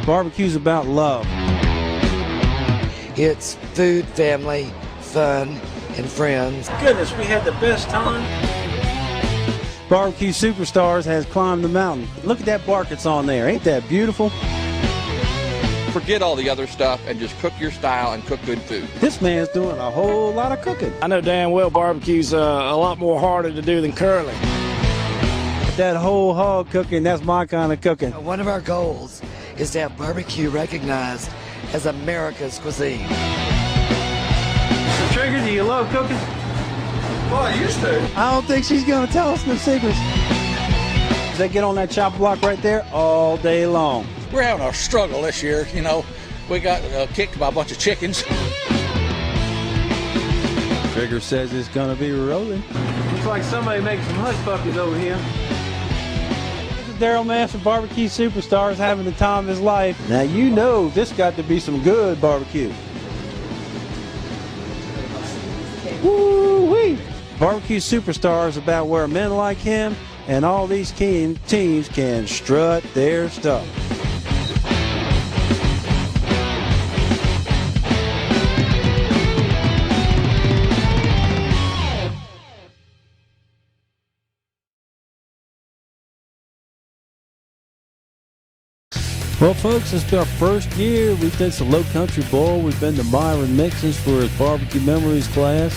Barbecue's about love. It's food, family, fun, and friends. Goodness, we had the best time. BBQ Superstars has climbed the mountain. Look at that bark that's on there. Ain't that beautiful? Forget all the other stuff and just cook your style and cook good food. This man's doing a whole lot of cooking. I know damn well barbecue's a lot more harder to do than curling. That whole hog cooking, that's my kind of cooking. One of our goals is to have barbecue recognized as America's cuisine. So Trigger, do you love cooking? Well, I used to. I don't think she's going to tell us no secrets. They get on that chop block right there all day long. We're having a struggle this year, you know. We got kicked by a bunch of chickens. Trigger says it's going to be rolling. Looks like somebody makes some hush puppies over here. This is Daryl Master, BBQ Superstars, having the time of his life. Now you know this got to be some good barbecue. Woo-wee! BBQ Superstars about where men like him and all these teams can strut their stuff. Well, folks, it's our first year. We've done some Low Country Bowl. We've been to Myron Mixon's for his Barbecue Memories class.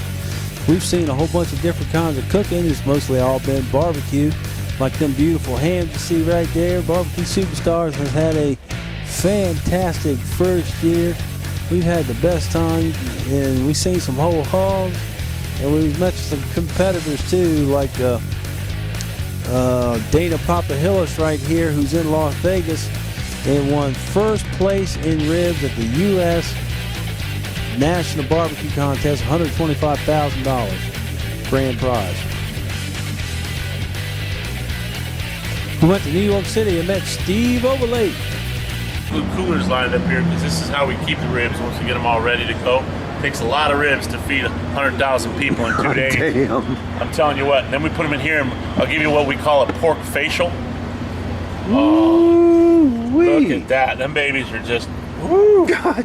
We've seen a whole bunch of different kinds of cooking. It's mostly all been barbecue, like them beautiful hams you see right there. BBQ Superstars has had a fantastic first year. We've had the best time, and we've seen some whole hogs, and we've met some competitors too, like Dana Papahillis right here, who's in Las Vegas, and won first place in ribs at the U.S. National Barbecue Contest, $125,000 grand prize. We went to New York City and met Steve Overlake. Food coolers lined up here because this is how we keep the ribs once we get them all ready to go. Takes a lot of ribs to feed 100,000 people in 2 days. Damn. I'm telling you what. And then we put them in here, and I'll give you what we call a pork facial. Oh, look at that. Them babies are just God.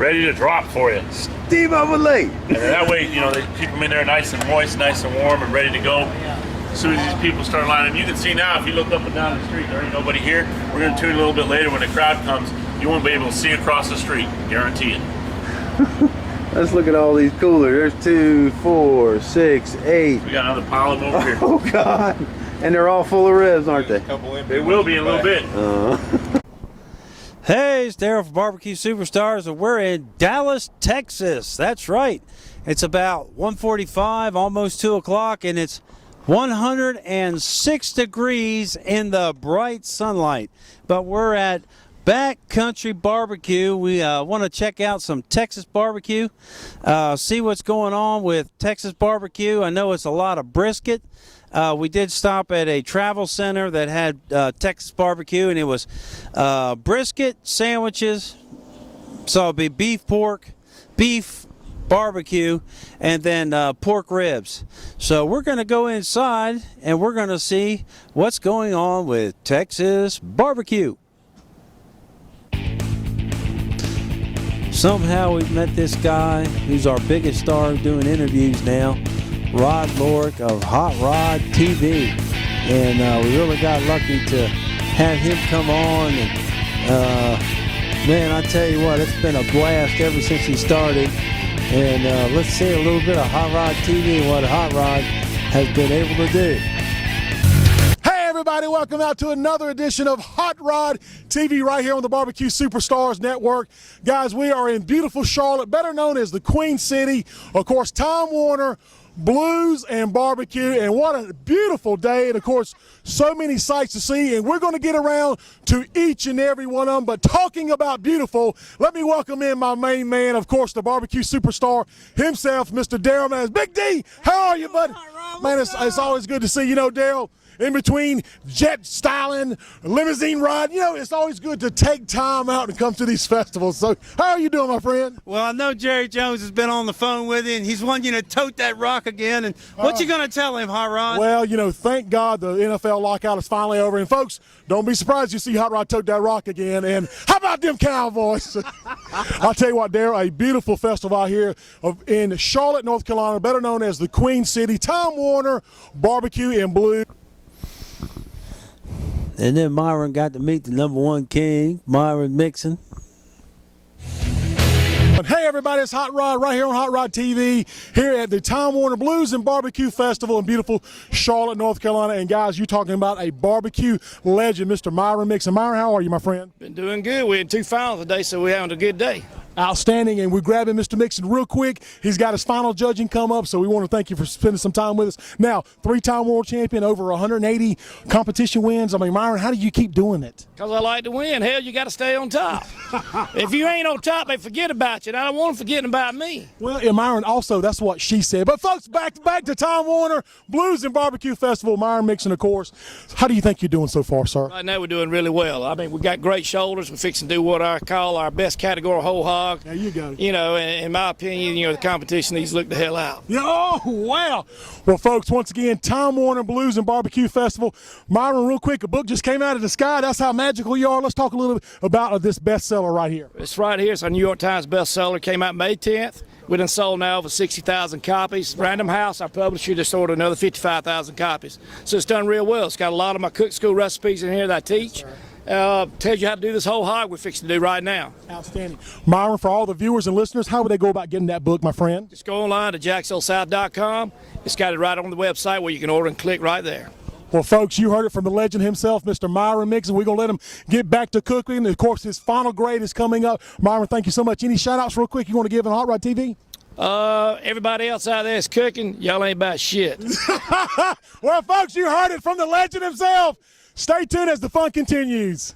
ready to drop for you. Steve Overlake. And that way, you know, they keep them in there nice and moist, nice and warm, and ready to go. As soon as these people start lining, you can see now if you look up and down the street, there ain't nobody here. We're going to tune a little bit later when the crowd comes. You won't be able to see across the street, guarantee it. Let's look at all these coolers. There's 2, 4, 6, 8. We got another pile of them over here. Oh, God. And they're all full of ribs, aren't they? They will be in a little bit. Hey, it's Daryl from BBQ Superstars, and we're in Dallas, Texas. That's right. It's about 1:45, almost 2 o'clock, and it's 106 degrees in the bright sunlight. But we're at Backcountry Barbecue. We want to check out some Texas barbecue, see what's going on with Texas barbecue. I know it's a lot of brisket. We did stop at a travel center that had Texas barbecue, and it was brisket, sandwiches, so it'll be beef, pork, beef, barbecue, and then pork ribs. So we're going to go inside, and we're going to see what's going on with Texas barbecue. Somehow we've met this guy who's our biggest star doing interviews now, Rod Lorick of Hot Rod TV, and we really got lucky to have him come on, and man, I tell you what, it's been a blast ever since he started. And let's see a little bit of Hot Rod TV and what Hot Rod has been able to do. Hey everybody, welcome out to another edition of Hot Rod TV right here on the BBQ Superstars Network. Guys, we are in beautiful Charlotte, better known as the Queen City. Of course, Tom Warner, Blues and Barbecue, and what a beautiful day, and of course so many sights to see, and we're going to get around to each and every one of them. But talking about beautiful, let me welcome in my main man, of course, the barbecue superstar himself, Mr. Daryl Mans. Big D, how are you, buddy? Man, it's always good to see you. You know, Daryl, in between jet styling, limousine ride. You know, it's always good to take time out and come to these festivals. So how are you doing, my friend? Well, I know Jerry Jones has been on the phone with you, and he's wanting you to tote that rock again. And what you going to tell him, Hot Rod? Well, you know, thank God the NFL lockout is finally over. And, folks, don't be surprised you see Hot Rod tote that rock again. And how about them Cowboys? I'll tell you what, Darryl, a beautiful festival out here in Charlotte, North Carolina, better known as the Queen City. Time Warner Barbecue and Blue. And then Myron got to meet the #1 king, Myron Mixon. Hey everybody, it's Hot Rod right here on Hot Rod TV here at the Time Warner Blues and Barbecue Festival in beautiful Charlotte, North Carolina. And guys, you're talking about a barbecue legend, Mr. Myron Mixon. Myron, how are you, my friend? Been doing good. We're in 2 finals today, so we're having a good day. Outstanding, and we're grabbing Mr. Mixon real quick. He's got his final judging come up, so we want to thank you for spending some time with us. Now, 3-time world champion, over 180 competition wins. I mean, Myron, how do you keep doing it? Because I like to win. Hell, you got to stay on top. If you ain't on top, they forget about you, and I don't want them forgetting about me. Well, and Myron, also, that's what she said. But, folks, back to Time Warner Blues and Barbecue Festival. Myron Mixon, of course. How do you think you're doing so far, sir? Right now, we're doing really well. I mean, we got great shoulders. We're fixing to do what I call our best category whole hog. There you go. You know, in my opinion, you know, the competition needs to look the hell out. Yeah, oh, wow. Well, folks, once again, Time Warner Blues and Barbecue Festival. Myron, real quick, a book just came out of the sky. That's how magical you are. Let's talk a little bit about this bestseller right here. It's right here. It's a New York Times bestseller. Came out May 10th. We done sold now over 60,000 copies. Random House, our publisher, just ordered another 55,000 copies. So it's done real well. It's got a lot of my cook school recipes in here that I teach. Tells you how to do this whole hog we're fixing to do right now. Outstanding. Myron, for all the viewers and listeners, how would they go about getting that book, my friend? Just go online to jacksonvillesouth.com. It's got it right on the website where you can order and click right there. Well, folks, you heard it from the legend himself, Mr. Myron Mixon. We're going to let him get back to cooking. And, of course, his final grade is coming up. Myron, thank you so much. Any shout-outs real quick you want to give on Hot Rod TV? Everybody else out there is cooking. Y'all ain't about shit. Well, folks, you heard it from the legend himself. Stay tuned as the fun continues.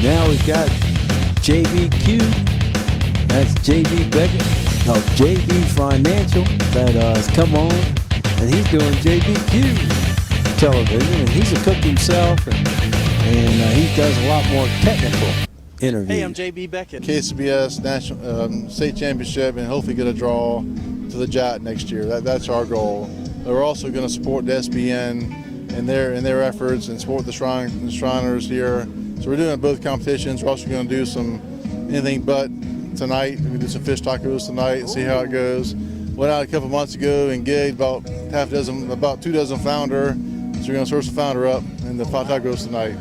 Now we've got JBQ. That's JB Beckett of JB Financial that has come on, and he's doing JBQ television, and he's a cook himself, and he does a lot more technical interviews. Hey, I'm JB Beckett. KCBS National State Championship, and hopefully get a draw to the JAT next year. That's our goal. We're also going to support the SBN in their efforts and support the Shriners here. So we're doing both competitions. We're also going to do some anything but tonight. We're going to do some fish tacos tonight and see how it goes. Went out a couple months ago and gigged about 2 dozen flounder. So we're going to source the flounder up and the hot tacos tonight.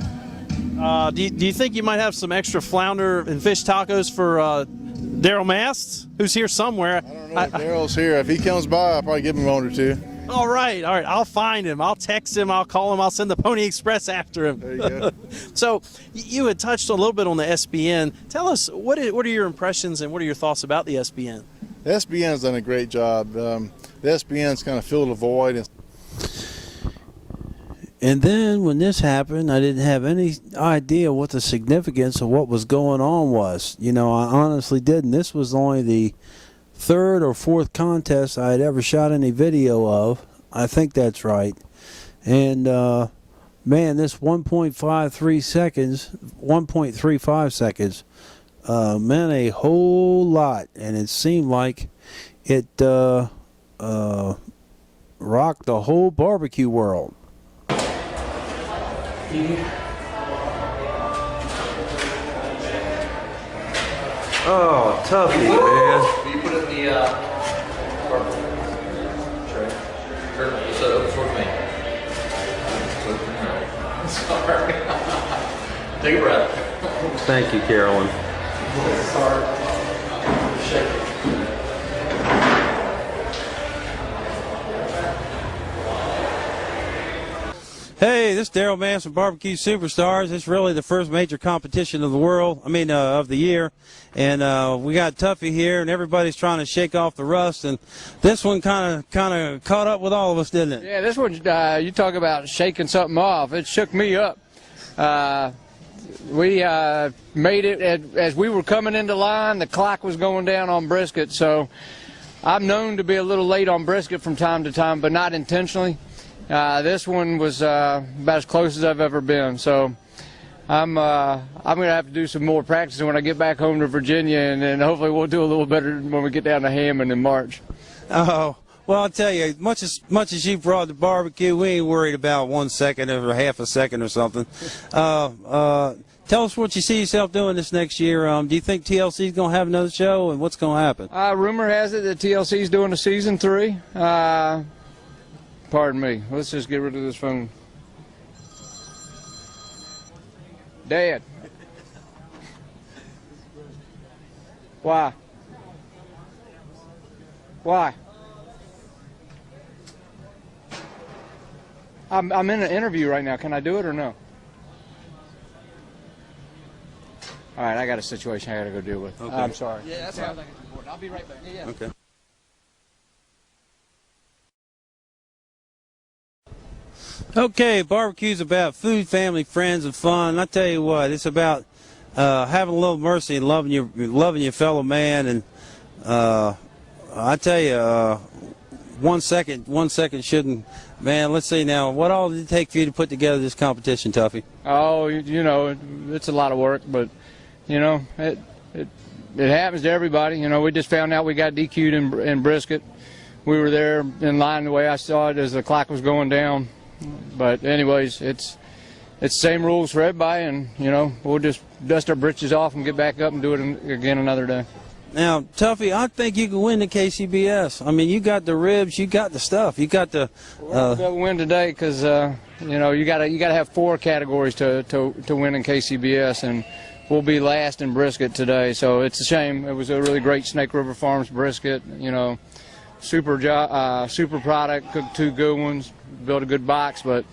Do you think you might have some extra flounder and fish tacos for Daryl Mast, who's here somewhere? I don't know if Daryl's here. If he comes by, I'll probably give him 1 or 2. All right. I'll find him. I'll text him. I'll call him. I'll send the Pony Express after him. There you go. So you had touched a little bit on the SBN. Tell us, what are your impressions and what are your thoughts about the SBN? The SBN's done a great job. The SBN's kind of filled a void. And then when this happened, I didn't have any idea what the significance of what was going on was. You know, I honestly didn't. This was only the 3rd or 4th contest I had ever shot any video of. I think that's right. And, man, this 1.35 seconds meant a whole lot. And it seemed like it rocked the whole barbecue world. Oh, toughy, man. Will you put it in the tray? So for me. Sorry. Take a breath. Thank you, Carolyn. Hey, this is Daryl Mance from BBQ Superstars. It's really the first major competition of the world, of the year. And we got Tuffy here, and everybody's trying to shake off the rust. And this one kind of caught up with all of us, didn't it? Yeah, this one, you talk about shaking something off. It shook me up. We made it as we were coming into line. The clock was going down on brisket, so I'm known to be a little late on brisket from time to time, but not intentionally. This one was about as close as I've ever been, so I'm going to have to do some more practicing when I get back home to Virginia, and then hopefully we'll do a little better when we get down to Hammond in March. Oh, well, I'll tell you, much as you brought the barbecue, we ain't worried about 1 second or half a second or something. Tell us what you see yourself doing this next year. Do you think TLC is going to have another show, and what's going to happen? Rumor has it that TLC is doing a season 3. Pardon me. Let's just get rid of this phone. Dad. Why? Why? I'm in an interview right now. Can I do it or no? All right, I got a situation I got to go deal with. Okay. I'm sorry. Yeah, that's what I think it's important. I'll be right back. Yeah. Okay. Okay, barbecue's about food, family, friends, and fun. I tell you what, it's about having a little mercy and loving your fellow man. And I tell you, 1 second shouldn't. Man, let's see now. What all did it take for you to put together this competition, Tuffy? Oh, it's a lot of work, but it happens to everybody. We just found out we got DQ'd in brisket. We were there in line the way I saw it as the clock was going down. But anyways, it's the same rules for everybody, and we'll just dust our britches off and get back up and do it again another day. Now, Tuffy, I think you can win the KCBS. I mean, you got the ribs, you got the stuff, you got the. We'll win today because you gotta have 4 categories to win in KCBS, and we'll be last in brisket today. So it's a shame. It was a really great Snake River Farms brisket. Super product, cooked 2 good ones, built a good box, but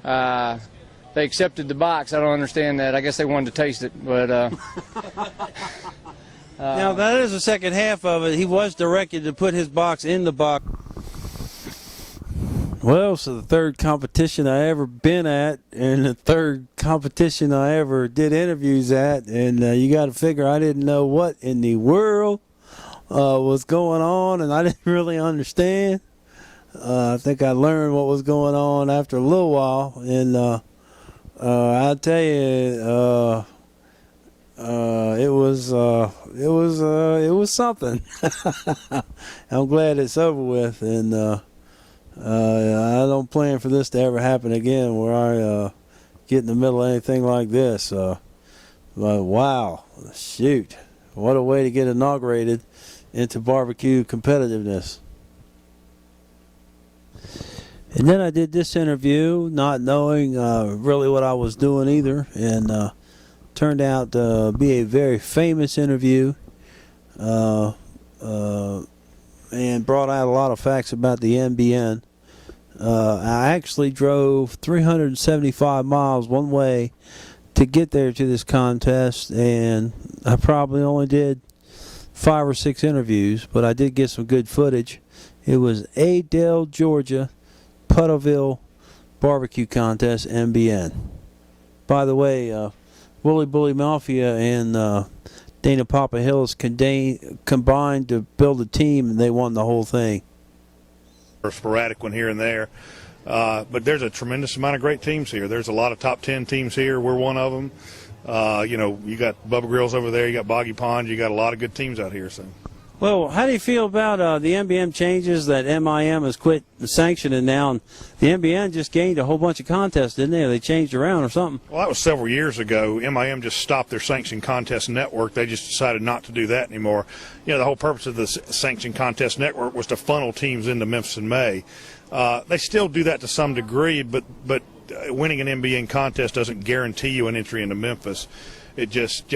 they accepted the box. I don't understand that. I guess they wanted to taste it, but. Now, that is the second half of it. He was directed to put his box in the box. Well, so the third competition I ever been at, and the third competition I ever did interviews at, and you got to figure I didn't know what in the world was going on, and I didn't really understand. I think I learned what was going on after a little while, and I'll tell you, it was something. I'm glad it's over with, and I don't plan for this to ever happen again, where I get in the middle of anything like this. But wow, shoot, what a way to get inaugurated into barbecue competitiveness. And then I did this interview, not knowing really what I was doing either, and turned out to be a very famous interview, and brought out a lot of facts about the NBN. I actually drove 375 miles one way to get there to this contest, and I probably only did 5 or 6 interviews, but I did get some good footage. It was Adel, Georgia, Putterville Barbecue Contest, NBN. By the way, Wooly Bully Mafia and Dana Papa Hills combined to build a team, and they won the whole thing. A sporadic one here and there, but there's a tremendous amount of great teams here. There's a lot of top 10 teams here. We're one of them. You got Bubba Grills over there. You got Boggy Pond. You got a lot of good teams out here. So. Well, how do you feel about the NBN changes that MIM has quit sanctioning now? And the NBN just gained a whole bunch of contests, didn't they? Or they changed around or something? Well, that was several years ago. MIM just stopped their sanctioned contest network. They just decided not to do that anymore. The whole purpose of the sanctioned contest network was to funnel teams into Memphis in May. They still do that to some degree, but winning an NBN contest doesn't guarantee you an entry into Memphis. It just,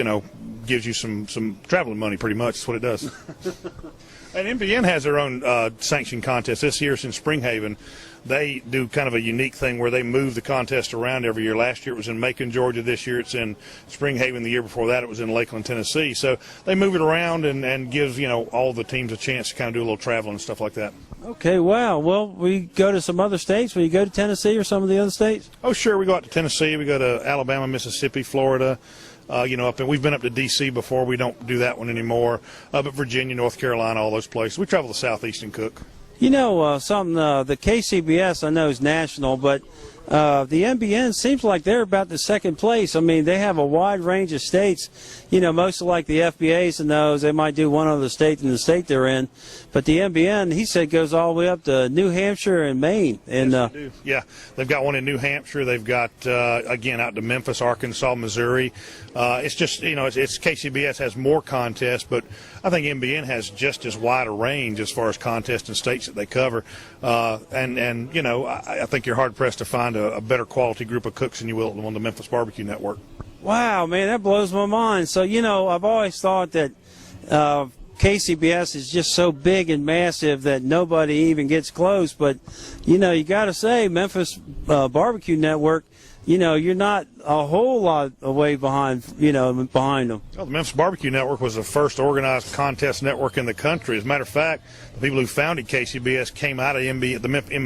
gives you some traveling money, pretty much. That's what it does. And MBN has their own sanctioned contest. This year, it's in Springhaven. They do kind of a unique thing where they move the contest around every year. Last year it was in Macon, Georgia. This year it's in Springhaven. The year before that it was in Lakeland, Tennessee. So they move it around and gives, you know, all the teams a chance to kind of do a little traveling and stuff like that. Okay, wow. Well, we go to some other states. Will you go to Tennessee or some of the other states? Oh, sure. We go out to Tennessee. We go to Alabama, Mississippi, Florida. You know, we've been up to D.C. before. We don't do that one anymore. But Virginia, North Carolina, all those places. We travel the Southeast and cook. You know, the KCBS I know is national, but the NBN seems like they're about the second place. I mean, they have a wide range of states. You know, most of like the FBAs and those, they might do one other state in the state they're in. But the NBN, he said, goes all the way up to New Hampshire and Maine. And yes, they do. Yeah, they've got one in New Hampshire. They've got, again, out to Memphis, Arkansas, Missouri. It's just, you know, it's KCBS has more contests, but I think NBN has just as wide a range as far as contests and states that they cover. And you know, I think you're hard-pressed to find a better quality group of cooks than you will on the Memphis Barbecue Network. Wow, man, that blows my mind. So, you know, I've always thought that KCBS is just so big and massive that nobody even gets close. But, you know, you got to say, Memphis Barbecue Network, you know, you're not a whole lot away behind them. Well, the Memphis Barbecue Network was the first organized contest network in the country. As a matter of fact, the people who founded KCBS came out of in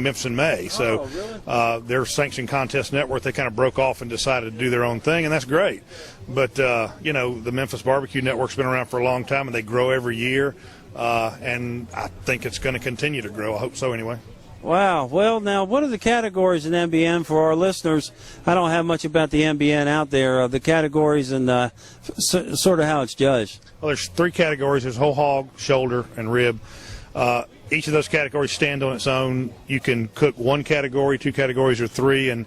Memphis in May. So really? Their sanctioned contest network, they kind of broke off and decided to do their own thing, and that's great. But, you know, the Memphis Barbecue Network's been around for a long time, and they grow every year. And I think it's going to continue to grow. I hope so anyway. Wow. Well, now, what are the categories in NBN for our listeners? I don't have much about the NBN out there. The categories and sort of how it's judged. Well, there's three categories. There's whole hog, shoulder, and rib. Each of those categories stand on its own. You can cook one category, two categories, or three, and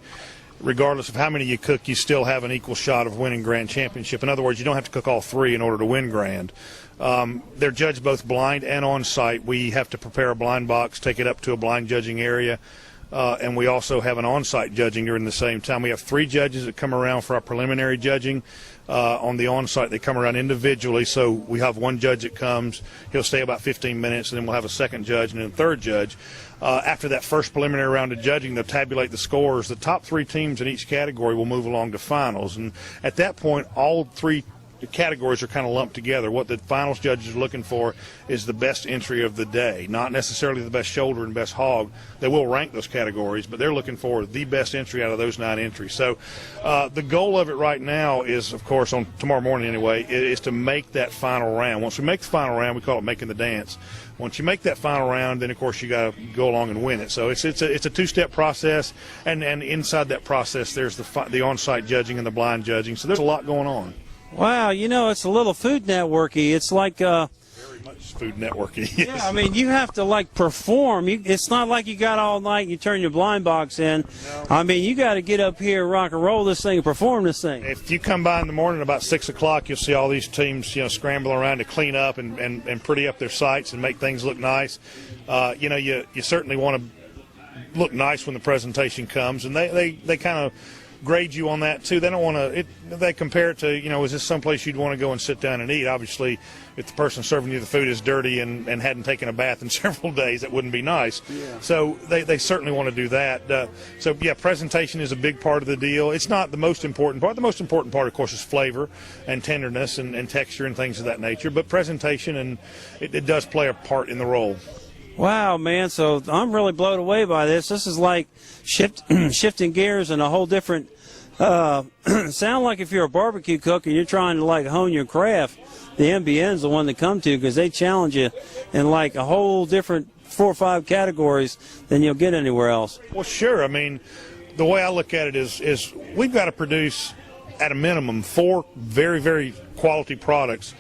regardless of how many you cook, you still have an equal shot of winning Grand Championship. In other words, you don't have to cook all three in order to win Grand. They're judged both blind and on site. We have to prepare a blind box, take it up to a blind judging area, and we also have an on-site judging during the same time. We have three judges that come around for our preliminary judging. On the on-site, they come around individually, so we have one judge that comes. He'll stay about 15 minutes, and then we'll have a second judge and then a third judge. After that first preliminary round of judging, they'll tabulate the scores. The top three teams in each category will move along to finals, and at that point, all three categories are kind of lumped together. What the finals judges are looking for is the best entry of the day, not necessarily the best shoulder and best hog. They will rank those categories, but they're looking for the best entry out of those 9 entries. So the goal of it right now is, of course, on tomorrow morning anyway, is to make that final round. Once we make the final round, we call it making the dance. Once you make that final round, then of course you got to go along and win it. So it's a two-step process, and inside that process there's the on-site judging and the blind judging. So there's a lot going on. Wow, you know, it's a little Food Network-y. It's like very much Food Network-y. Yes. Yeah, I mean, you have to like perform. It's not like you got all night and you turn your blind box in. No. I mean, you got to get up here, rock and roll this thing, and perform this thing. If you come by in the morning about 6 o'clock, you'll see all these teams, you know, scrambling around to clean up and pretty up their sites and make things look nice. You know, you certainly want to look nice when the presentation comes, and they kind of grade you on that too. They don't want to. They compare it to, you know, is this someplace you'd want to go and sit down and eat? Obviously, if the person serving you the food is dirty and hadn't taken a bath in several days, that wouldn't be nice. Yeah. So they certainly want to do that. So yeah, presentation is a big part of the deal. It's not the most important part. The most important part, of course, is flavor and tenderness and texture and things of that nature. But presentation, and it does play a part in the role. Wow, man, so I'm really blown away by this. This is like shifting gears in a whole different sound like if you're a barbecue cook and you're trying to like hone your craft, the NBN's the one to come to, because they challenge you in like a whole different 4 or 5 categories than you'll get anywhere else. Well, sure. I mean, the way I look at it is we've got to produce at a minimum 4 very, very quality products,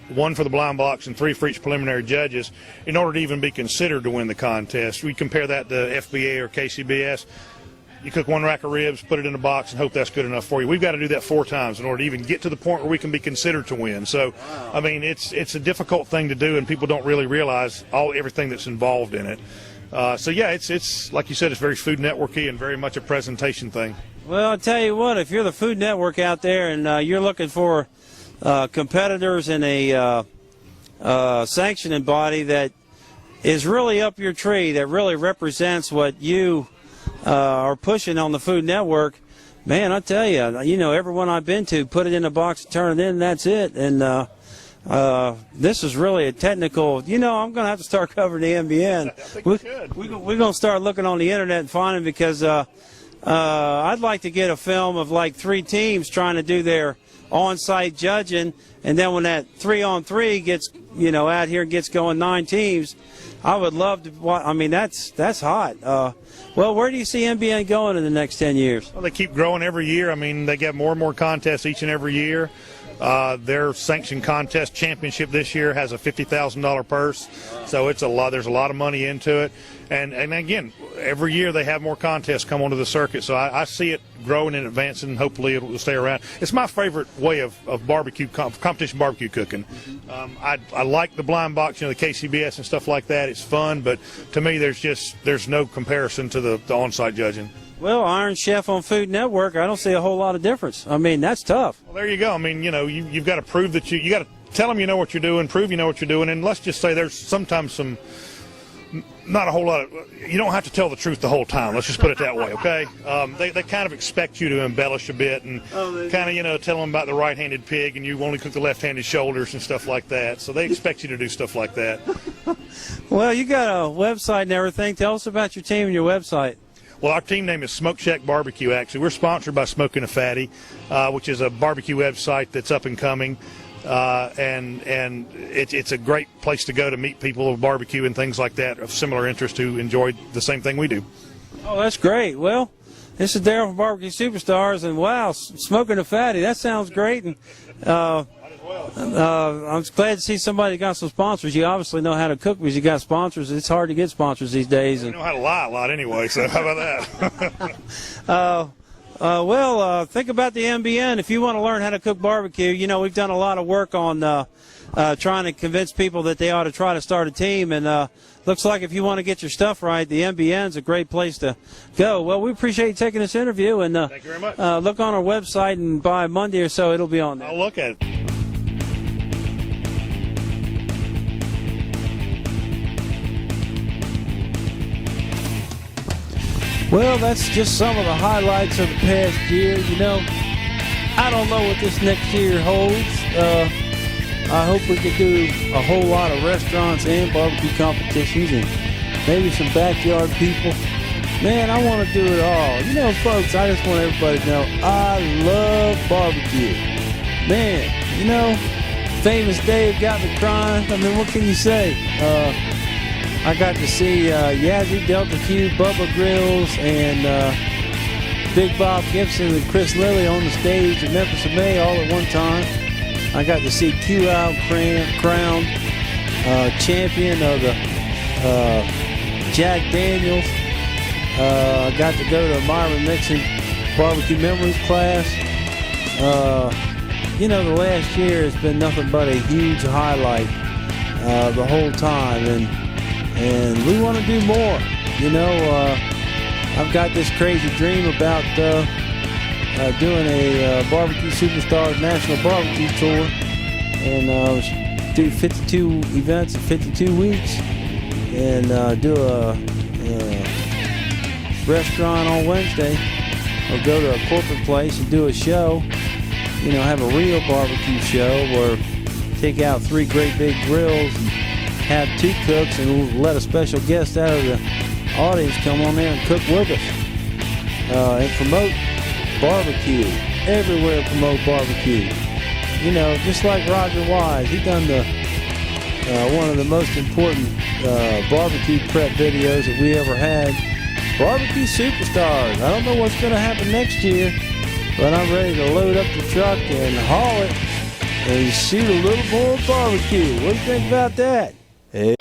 1 for the blind box and 3 for each preliminary judges, in order to even be considered to win the contest. We compare that to FBA or KCBS. You cook 1 rack of ribs, put it in a box, and hope that's good enough for you. We've got to do that 4 times in order to even get to the point where we can be considered to win. So, wow. I mean, it's a difficult thing to do, and people don't really realize everything that's involved in it. So, yeah, it's like you said, it's very Food Network-y and very much a presentation thing. Well, I'll tell you what, if you're the Food Network out there and you're looking for competitors in a sanctioning body that is really up your tree, that really represents what you are pushing on the Food Network, man, I tell you, everyone I've been to, put it in a box, turn it in, and that's it. And this is really a technical. I'm going to have to start covering the NBN. We're going to start looking on the internet and finding, because I'd like to get a film of like 3 teams trying to do their on-site judging, and then when that 3-on-3 gets out here and gets going, 9 teams, I would love to watch. I mean, that's hot. Well, where do you see NBN going in the next 10 years? Well, they keep growing every year. I mean, they get more and more contests each and every year. Their sanctioned contest championship this year has a $50,000 purse, so it's a lot. There's a lot of money into it, and again, every year they have more contests come onto the circuit. So I see it growing and advancing. Hopefully, it will stay around. It's my favorite way of barbecue competition barbecue cooking. I like the blind box, the KCBS and stuff like that. It's fun, but to me, there's no comparison to the on-site judging. Well, Iron Chef on Food Network, I don't see a whole lot of difference. I mean, that's tough. Well, there you go. I mean, you've got to prove that you got to tell them you know what you're doing, prove you know what you're doing, and let's just say there's sometimes not a whole lot of, you don't have to tell the truth the whole time. Let's just put it that way, okay? They kind of expect you to embellish a bit and kind of, tell them about the right-handed pig and you only cook the left-handed shoulders and stuff like that. So they expect you to do stuff like that. Well, you got a website and everything. Tell us about your team and your website. Well, our team name is Smoke Shack Barbecue, actually. We're sponsored by Smoking a Fatty, which is a barbecue website that's up and coming. And it's a great place to go to meet people of barbecue and things like that of similar interest who enjoy the same thing we do. Oh, that's great. Well, this is Daryl from BBQ Superstars, and wow, Smoking a Fatty, that sounds great. And I'm glad to see somebody got some sponsors. You obviously know how to cook because you got sponsors. It's hard to get sponsors these days. I know how to lie a lot anyway, so how about that? Think about the NBN. If you want to learn how to cook barbecue, we've done a lot of work on trying to convince people that they ought to try to start a team. And looks like if you want to get your stuff right, the NBN's a great place to go. Well, we appreciate you taking this interview. And thank you very much. Look on our website, and by Monday or so, it'll be on there. I'll look at it. Well, that's just some of the highlights of the past year. I don't know what this next year holds. I hope we can do a whole lot of restaurants and barbecue competitions and maybe some backyard people. Man, I want to do it all. Folks, I just want everybody to know I love barbecue. Man, Famous Dave got me crying. I mean, what can you say? I got to see Yazzie, Delta Q, Bubba Grills, and Big Bob Gibson and Chris Lilly on the stage in Memphis in May all at one time. I got to see Q Out crowned champion of the Jack Daniels. I got to go to Myron Nixon Barbecue Memories class. The last year has been nothing but a huge highlight the whole time, and we want to do more. I've got this crazy dream about doing a BBQ Superstars National Barbecue Tour, and do 52 events in 52 weeks, and do a restaurant on Wednesday, or go to a corporate place and do a show. Have a real barbecue show where take out 3 great big grills and have 2 cooks, and we'll let a special guest out of the audience come on there and cook with us, and promote barbecue. Everywhere promote barbecue. Just like Roger Wise, he done one of the most important barbecue prep videos that we ever had. BBQ Superstars. I don't know what's going to happen next year, but I'm ready to load up the truck and haul it and shoot a little more barbecue. What do you think about that? Hey.